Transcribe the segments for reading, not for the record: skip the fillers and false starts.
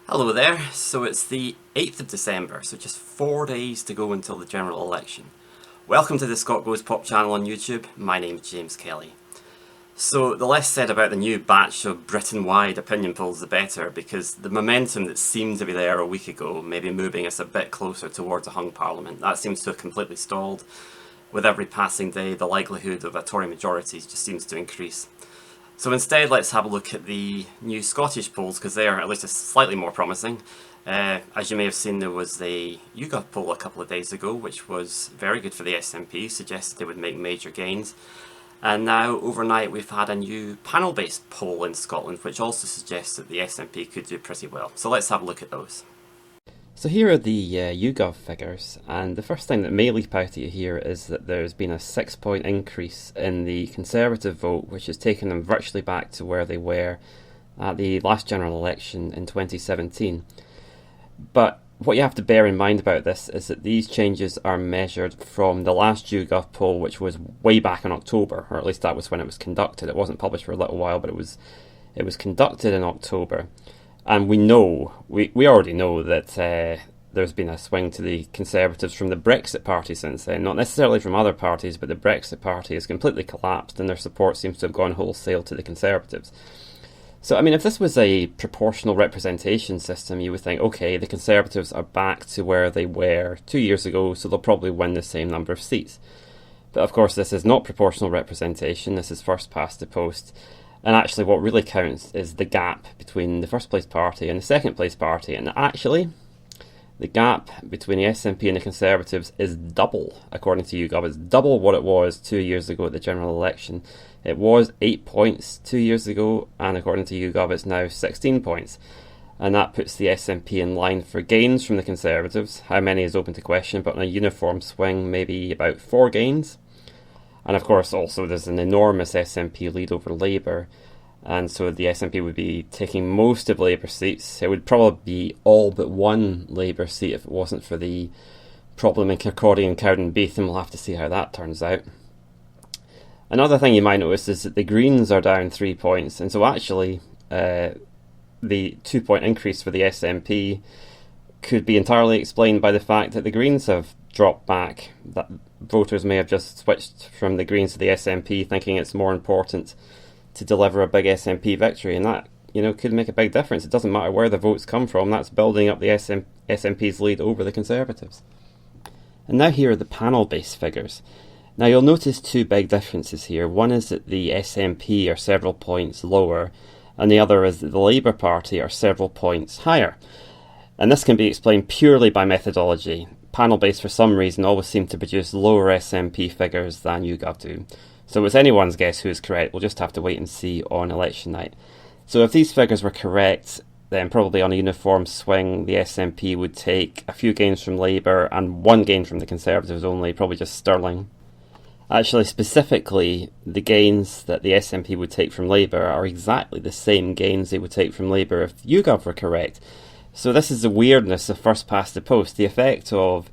Hello there, so it's the 8th of December, so just 4 days to go until the general election. Welcome to the Scott Goes Pop channel on YouTube, my name's James Kelly. So the less said about the new batch of Britain-wide opinion polls the better, because the momentum that seemed to be there a week ago may be moving us a bit closer towards a hung parliament. That seems to have completely stalled. With every passing day, the likelihood of a Tory majority just seems to increase. So instead, let's have a look at the new Scottish polls, because they are at least slightly more promising. As you may have seen, there was a YouGov poll a couple of days ago, which was very good for the SNP, suggested they would make major gains. And now, overnight, we've had a new panel-based poll in Scotland, which also suggests that the SNP could do pretty well. So let's have a look at those. So here are the YouGov figures, and the first thing that may leap out at you here is that there's been a 6-point increase in the Conservative vote, which has taken them virtually back to where they were at the last general election in 2017. But what you have to bear in mind about this is that these changes are measured from the last YouGov poll, which was way back in October, or at least that was when it was conducted. It wasn't published for a little while, but it was conducted in October. And we already know that there's been a swing to the Conservatives from the Brexit Party since then. Not necessarily from other parties, but the Brexit Party has completely collapsed and their support seems to have gone wholesale to the Conservatives. So, I mean, if this was a proportional representation system, you would think, okay, the Conservatives are back to where they were 2 years ago, so they'll probably win the same number of seats. But of course, this is not proportional representation, this is first past the post. And actually what really counts is the gap between the first place party and the second place party. And actually, the gap between the SNP and the Conservatives is double, according to YouGov. It's double what it was 2 years ago at the general election. It was 8 points 2 years ago, and according to YouGov, it's now 16 points. And that puts the SNP in line for gains from the Conservatives. How many is open to question, but in a uniform swing, maybe about 4 gains. And of course, also there's an enormous SNP lead over Labour, and so the SNP would be taking most of Labour seats. It would probably be all but one Labour seat if it wasn't for the problem in Kirkcaldy and Cowdenbeath, and we'll have to see how that turns out. Another thing you might notice is that the Greens are down 3 points, and so actually the 2-point increase for the SNP could be entirely explained by the fact that the Greens have dropped back. That voters may have just switched from the Greens to the SNP, thinking it's more important to deliver a big SNP victory, and that, could make a big difference. It doesn't matter where the votes come from, that's building up the SNP's lead over the Conservatives. And now here are the panel-based figures. Now you'll notice two big differences here. One is that the SNP are several points lower, and the other is that the Labour Party are several points higher. And this can be explained purely by methodology. Panel-based, for some reason, always seem to produce lower SNP figures than YouGov do. So it's anyone's guess who is correct. We'll just have to wait and see on election night. So if these figures were correct, then probably on a uniform swing, the SNP would take a few gains from Labour and 1 gain from the Conservatives only, probably just sterling. Actually, specifically, the gains that the SNP would take from Labour are exactly the same gains they would take from Labour if YouGov were correct. So this is the weirdness of first past the post. The effect of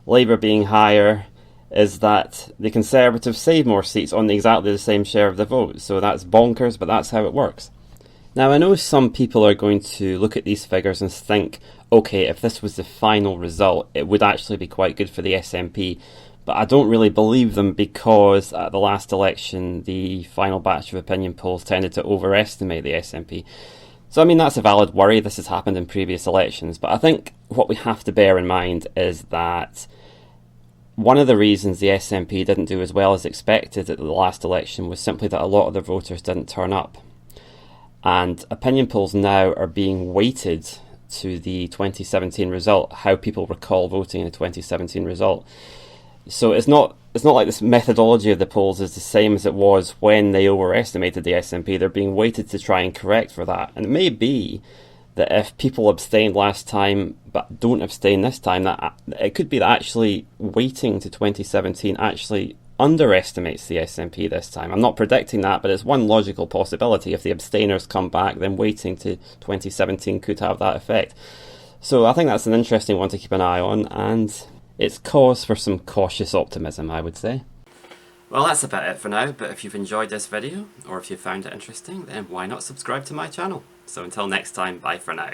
Labour being higher is that the Conservatives save more seats on exactly the same share of the vote. So that's bonkers, but that's how it works. Now, I know some people are going to look at these figures and think, okay, if this was the final result, it would actually be quite good for the SNP. But I don't really believe them, because at the last election, the final batch of opinion polls tended to overestimate the SNP. So, I mean, that's a valid worry. This has happened in previous elections. But I think what we have to bear in mind is that one of the reasons the SNP didn't do as well as expected at the last election was simply that a lot of their voters didn't turn up. And opinion polls now are being weighted to the 2017 result, how people recall voting in the 2017 result. So it's not like this methodology of the polls is the same as it was when they overestimated the SNP. They're being weighted to try and correct for that. And it may be that if people abstained last time but don't abstain this time, that it could be that actually weighting to 2017 actually underestimates the SNP this time. I'm not predicting that, but it's one logical possibility. If the abstainers come back, then weighting to 2017 could have that effect. So I think that's an interesting one to keep an eye on, and it's cause for some cautious optimism, I would say. Well, that's about it for now, but if you've enjoyed this video, or if you found it interesting, then why not subscribe to my channel? So until next time, bye for now.